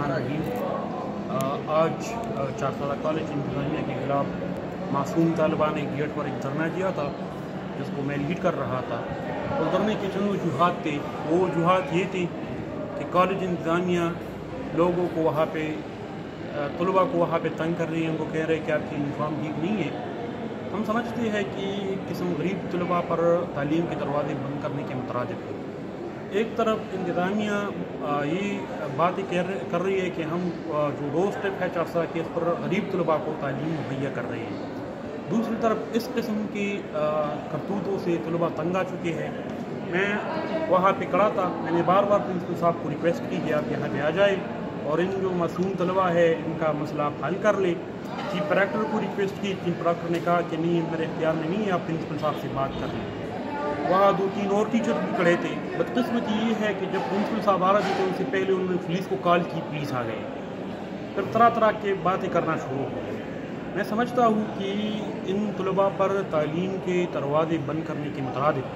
बिस्मिल्लाहिर्रहमानिर्रहीम। आज 4 साल कॉलेज इंतज़ामिया के खिलाफ मासूम तालिबा ने गेट पर एक धरना दिया था, जिसको मैं लीड कर रहा था। तो धरने के चंद वजूहात थे। वो वजूहात ये थे कि कॉलेज इंतज़ामिया लोगों को वहाँ पे तलबा को वहाँ पे तंग कर रही है। उनको कह रहे हैं कि आपकी यूनिफॉर्म ठीक नहीं है। हम समझते हैं कि किस्म गरीब तलबा पर तालीम के दरवाजे बंद करने के मुतरादिफ है। एक तरफ इंतज़ामिया ये बातें कर रही है कि हम जो रोड स्टेप है 4 साल के, इस पर गरीब तलबा को तालीम मुहैया कर रहे हैं। दूसरी तरफ इस किस्म की करतूतों से तलबा तंग आ चुके हैं। मैं वहाँ पे खड़ा था, मैंने बार बार प्रिंसिपल साहब को रिक्वेस्ट की कि आप यहाँ पे आ जाए और इन जो मासूम तलबा है इनका मसला आप हल कर ले। चीफ डायरेक्टर को रिक्वेस्ट की, चीफ डायरेक्टर ने कहा कि नहीं, मेरे इख्तियार में नहीं है, आप प्रिंसिपल साहब से बात कर लें। वहाँ 2-3 और टीचर भी खड़े थे। बदकिस्मती ये है कि जब प्रिंसिपल साहब आ रहे थे उनसे पहले उन्होंने पुलिस को कॉल की, पुलिस आ गई। फिर तरह तरह के बातें करना शुरू हो गए। मैं समझता हूँ कि इन तलबा पर तालीम के दरवाजे बंद करने के मुतरादिफ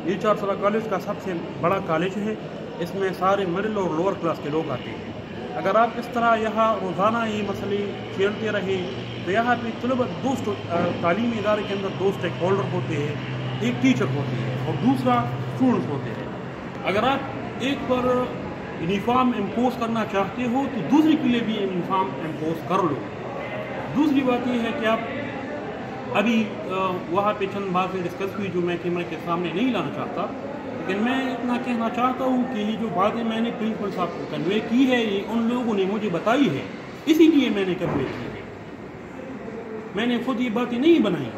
ये 4 साल कॉलेज का सबसे बड़ा कॉलेज है। इसमें सारे मिडिल और लोअर क्लास के लोग आते हैं। अगर आप इस तरह यहाँ रोज़ाना ये मसले छेड़ते रहे तो यहाँ पे तलबा तालीमी इदारे के अंदर 2 स्टेक होल्डर होते हैं। एक टीचर होती है और दूसरा स्टूडेंट्स होते हैं। अगर आप एक पर यूनिफॉर्म इम्पोज करना चाहते हो तो दूसरे के लिए भी यूनिफॉर्म इम्पोज कर लो। दूसरी बात यह है कि आप अभी वहाँ पे चंद बातें डिस्कस हुई जो मैं कैमरे के सामने नहीं लाना चाहता, लेकिन मैं इतना कहना चाहता हूँ कि ये जो बातें मैंने प्रिंसिपल साहब को कन्वे की है ये उन लोगों ने मुझे बताई है, इसीलिए मैंने कन्वे की है। मैंने खुद ये बातें नहीं बनाई।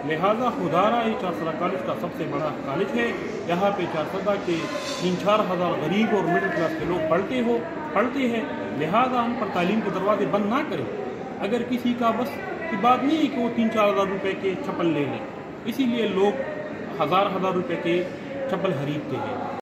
लिहाजा खुदारा ये 4 साल कॉलेज का सबसे बड़ा कॉलेज है। यहाँ पे 4 साल के 3-4 हज़ार गरीब और मिडिल क्लास के लोग पढ़ते हैं। लिहाजा हम पर तालीम के दरवाजे बंद ना करें। अगर किसी का बस की बात नहीं है कि वो 3-4 हज़ार रुपये के चप्पल ले लें, इसीलिए लोग हज़ार रुपये के चप्पल खरीदते हैं।